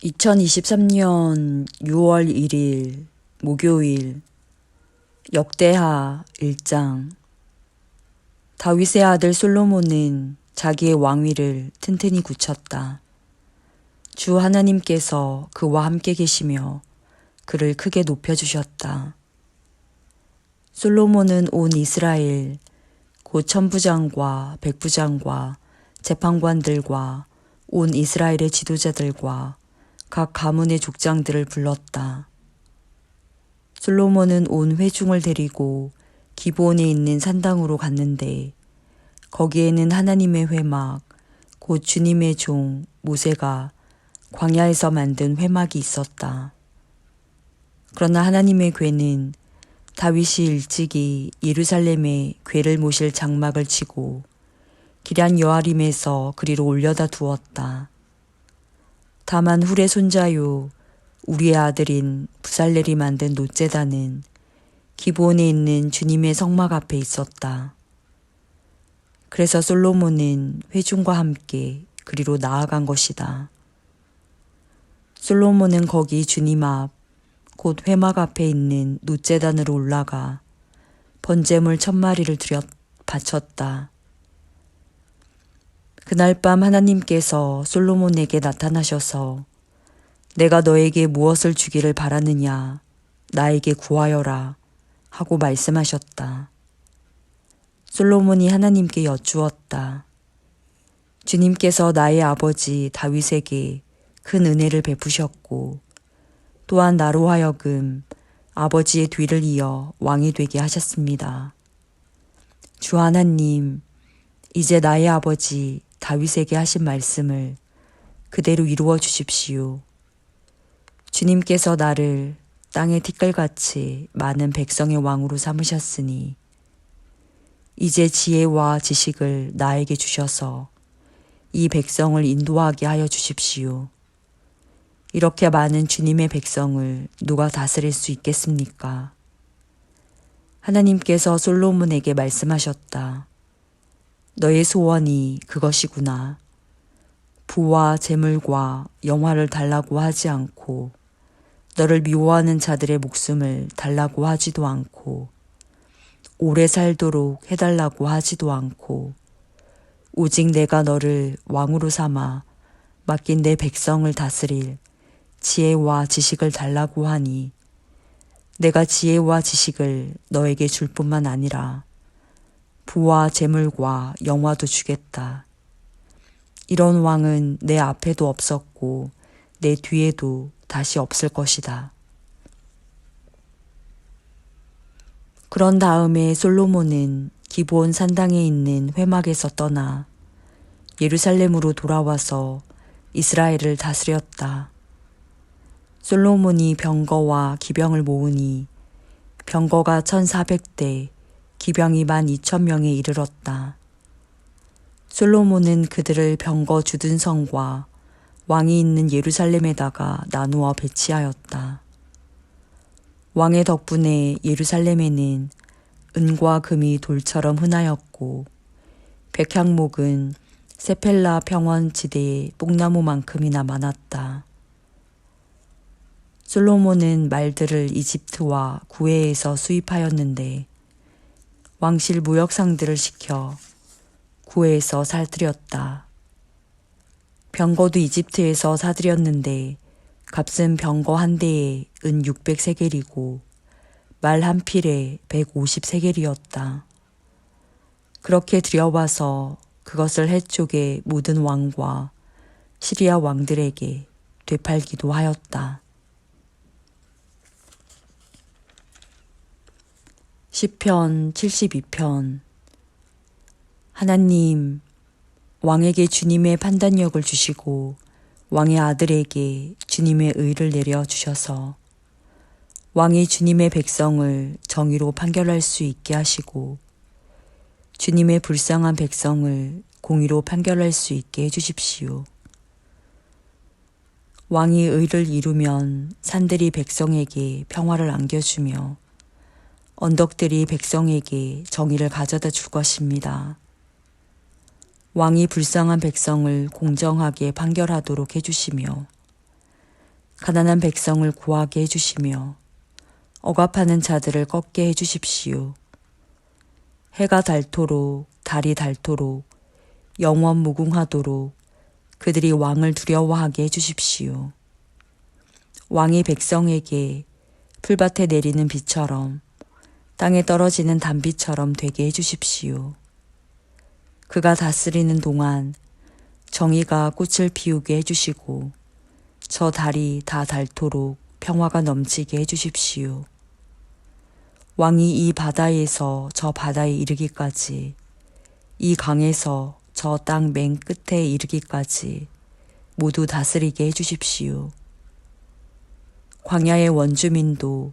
2023년 6월 1일 목요일 역대하 1장. 다윗의 아들 솔로몬은 자기의 왕위를 튼튼히 굳혔다. 주 하나님께서 그와 함께 계시며 그를 크게 높여주셨다. 솔로몬은 온 이스라엘 곧 천부장과 백부장과 재판관들과 온 이스라엘의 지도자들과 각 가문의 족장들을 불렀다. 솔로몬은 온 회중을 데리고 기브온에 있는 산당으로 갔는데 거기에는 하나님의 회막 곧 주님의 종 모세가 광야에서 만든 회막이 있었다. 그러나 하나님의 궤는 다윗이 일찍이 예루살렘에 궤를 모실 장막을 치고 기럇 여아림에서 그리로 올려다 두었다. 다만 훌의 손자요 우리의 아들인 부살렐이 만든 놋제단은 기브온에 있는 주님의 성막 앞에 있었다. 그래서 솔로몬은 회중과 함께 그리로 나아간 것이다. 솔로몬은 거기 주님 앞 곧 회막 앞에 있는 놋제단으로 올라가 번제물 1000마리를 바쳤다. 그날 밤 하나님께서 솔로몬에게 나타나셔서 내가 너에게 무엇을 주기를 바라느냐 나에게 구하여라 하고 말씀하셨다. 솔로몬이 하나님께 여쭈었다. 주님께서 나의 아버지 다윗에게 큰 은혜를 베푸셨고 또한 나로 하여금 아버지의 뒤를 이어 왕이 되게 하셨습니다. 주 하나님, 이제 나의 아버지 다윗에게 하신 말씀을 그대로 이루어 주십시오. 주님께서 나를 땅의 티끌같이 많은 백성의 왕으로 삼으셨으니 이제 지혜와 지식을 나에게 주셔서 이 백성을 인도하게 하여 주십시오. 이렇게 많은 주님의 백성을 누가 다스릴 수 있겠습니까? 하나님께서 솔로몬에게 말씀하셨다. 너의 소원이 그것이구나. 부와 재물과 영화를 달라고 하지 않고 너를 미워하는 자들의 목숨을 달라고 하지도 않고 오래 살도록 해달라고 하지도 않고 오직 내가 너를 왕으로 삼아 맡긴 내 백성을 다스릴 지혜와 지식을 달라고 하니 내가 지혜와 지식을 너에게 줄 뿐만 아니라 부와 재물과 영화도 주겠다. 이런 왕은 내 앞에도 없었고 내 뒤에도 다시 없을 것이다. 그런 다음에 솔로몬은 기브온 산당에 있는 회막에서 떠나 예루살렘으로 돌아와서 이스라엘을 다스렸다. 솔로몬이 병거와 기병을 모으니 병거가 1400대, 기병이 12,000명에 이르렀다. 솔로몬은 그들을 병거 주둔성과 왕이 있는 예루살렘에다가 나누어 배치하였다. 왕의 덕분에 예루살렘에는 은과 금이 돌처럼 흔하였고 백향목은 세펠라 평원지대의 뽕나무만큼이나 많았다. 솔로몬은 말들을 이집트와 구해에서 수입하였는데 왕실 무역상들을 시켜 구해에서 사들였다. 병거도 이집트에서 사들였는데 값은 병거 한 대에 은 600세겔이고 말 한 필에 150세겔이었다. 그렇게 들여와서 그것을 해쪽의 모든 왕과 시리아 왕들에게 되팔기도 하였다. 시편 72편. 하나님, 왕에게 주님의 판단력을 주시고 왕의 아들에게 주님의 의를 내려주셔서 왕이 주님의 백성을 정의로 판결할 수 있게 하시고 주님의 불쌍한 백성을 공의로 판결할 수 있게 해주십시오. 왕이 의를 이루면 산들이 백성에게 평화를 안겨주며 언덕들이 백성에게 정의를 가져다 줄 것입니다. 왕이 불쌍한 백성을 공정하게 판결하도록 해주시며 가난한 백성을 고하게 해주시며 억압하는 자들을 꺾게 해주십시오. 해가 닳도록 달이 닳도록 영원 무궁하도록 그들이 왕을 두려워하게 해주십시오. 왕이 백성에게 풀밭에 내리는 비처럼 땅에 떨어지는 단비처럼 되게 해주십시오. 그가 다스리는 동안 정의가 꽃을 피우게 해주시고 저 달이 다 닳도록 평화가 넘치게 해주십시오. 왕이 이 바다에서 저 바다에 이르기까지, 이 강에서 저 땅 맨 끝에 이르기까지 모두 다스리게 해주십시오. 광야의 원주민도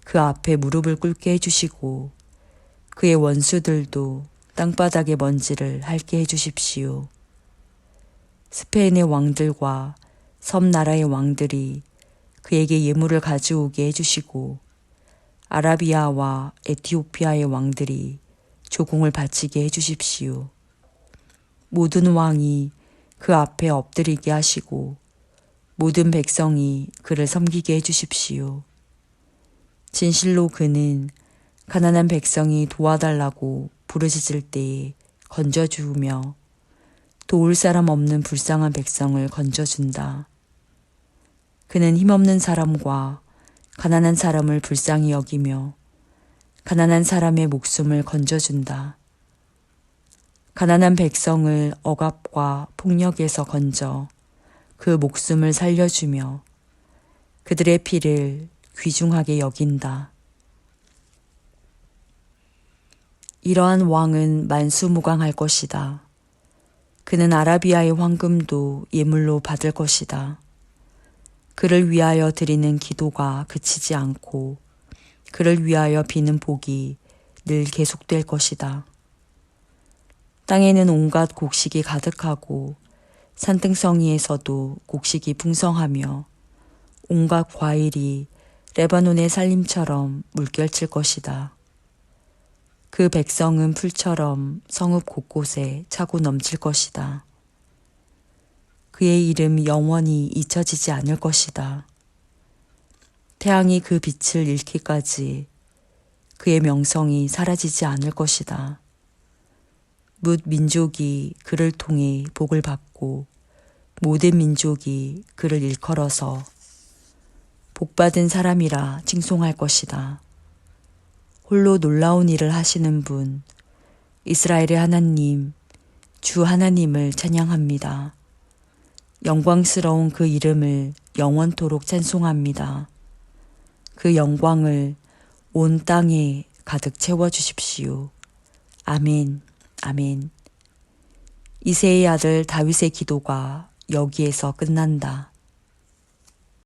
그 앞에 무릎을 꿇게 해주시고 그의 원수들도 땅바닥의 먼지를 핥게 해주십시오. 스페인의 왕들과 섬나라의 왕들이 그에게 예물을 가져오게 해주시고 아라비아와 에티오피아의 왕들이 조공을 바치게 해주십시오. 모든 왕이 그 앞에 엎드리게 하시고 모든 백성이 그를 섬기게 해주십시오. 진실로 그는 가난한 백성이 도와달라고 부르짖을 때에 건져주우며 도울 사람 없는 불쌍한 백성을 건져준다. 그는 힘없는 사람과 가난한 사람을 불쌍히 여기며 가난한 사람의 목숨을 건져준다. 가난한 백성을 억압과 폭력에서 건져 그 목숨을 살려주며 그들의 피를 귀중하게 여긴다. 이러한 왕은 만수무강할 것이다. 그는 아라비아의 황금도 예물로 받을 것이다. 그를 위하여 드리는 기도가 그치지 않고 그를 위하여 비는 복이 늘 계속될 것이다. 땅에는 온갖 곡식이 가득하고 산등성이에서도 곡식이 풍성하며 온갖 과일이 레바논의 산림처럼 물결칠 것이다. 그 백성은 풀처럼 성읍 곳곳에 차고 넘칠 것이다. 그의 이름 영원히 잊혀지지 않을 것이다. 태양이 그 빛을 잃기까지 그의 명성이 사라지지 않을 것이다. 뭇 민족이 그를 통해 복을 받고 모든 민족이 그를 일컬어서 복받은 사람이라 칭송할 것이다. 홀로 놀라운 일을 하시는 분, 이스라엘의 하나님, 주 하나님을 찬양합니다. 영광스러운 그 이름을 영원토록 찬송합니다. 그 영광을 온 땅에 가득 채워주십시오. 아멘, 아멘. 이새의 아들 다윗의 기도가 여기에서 끝난다.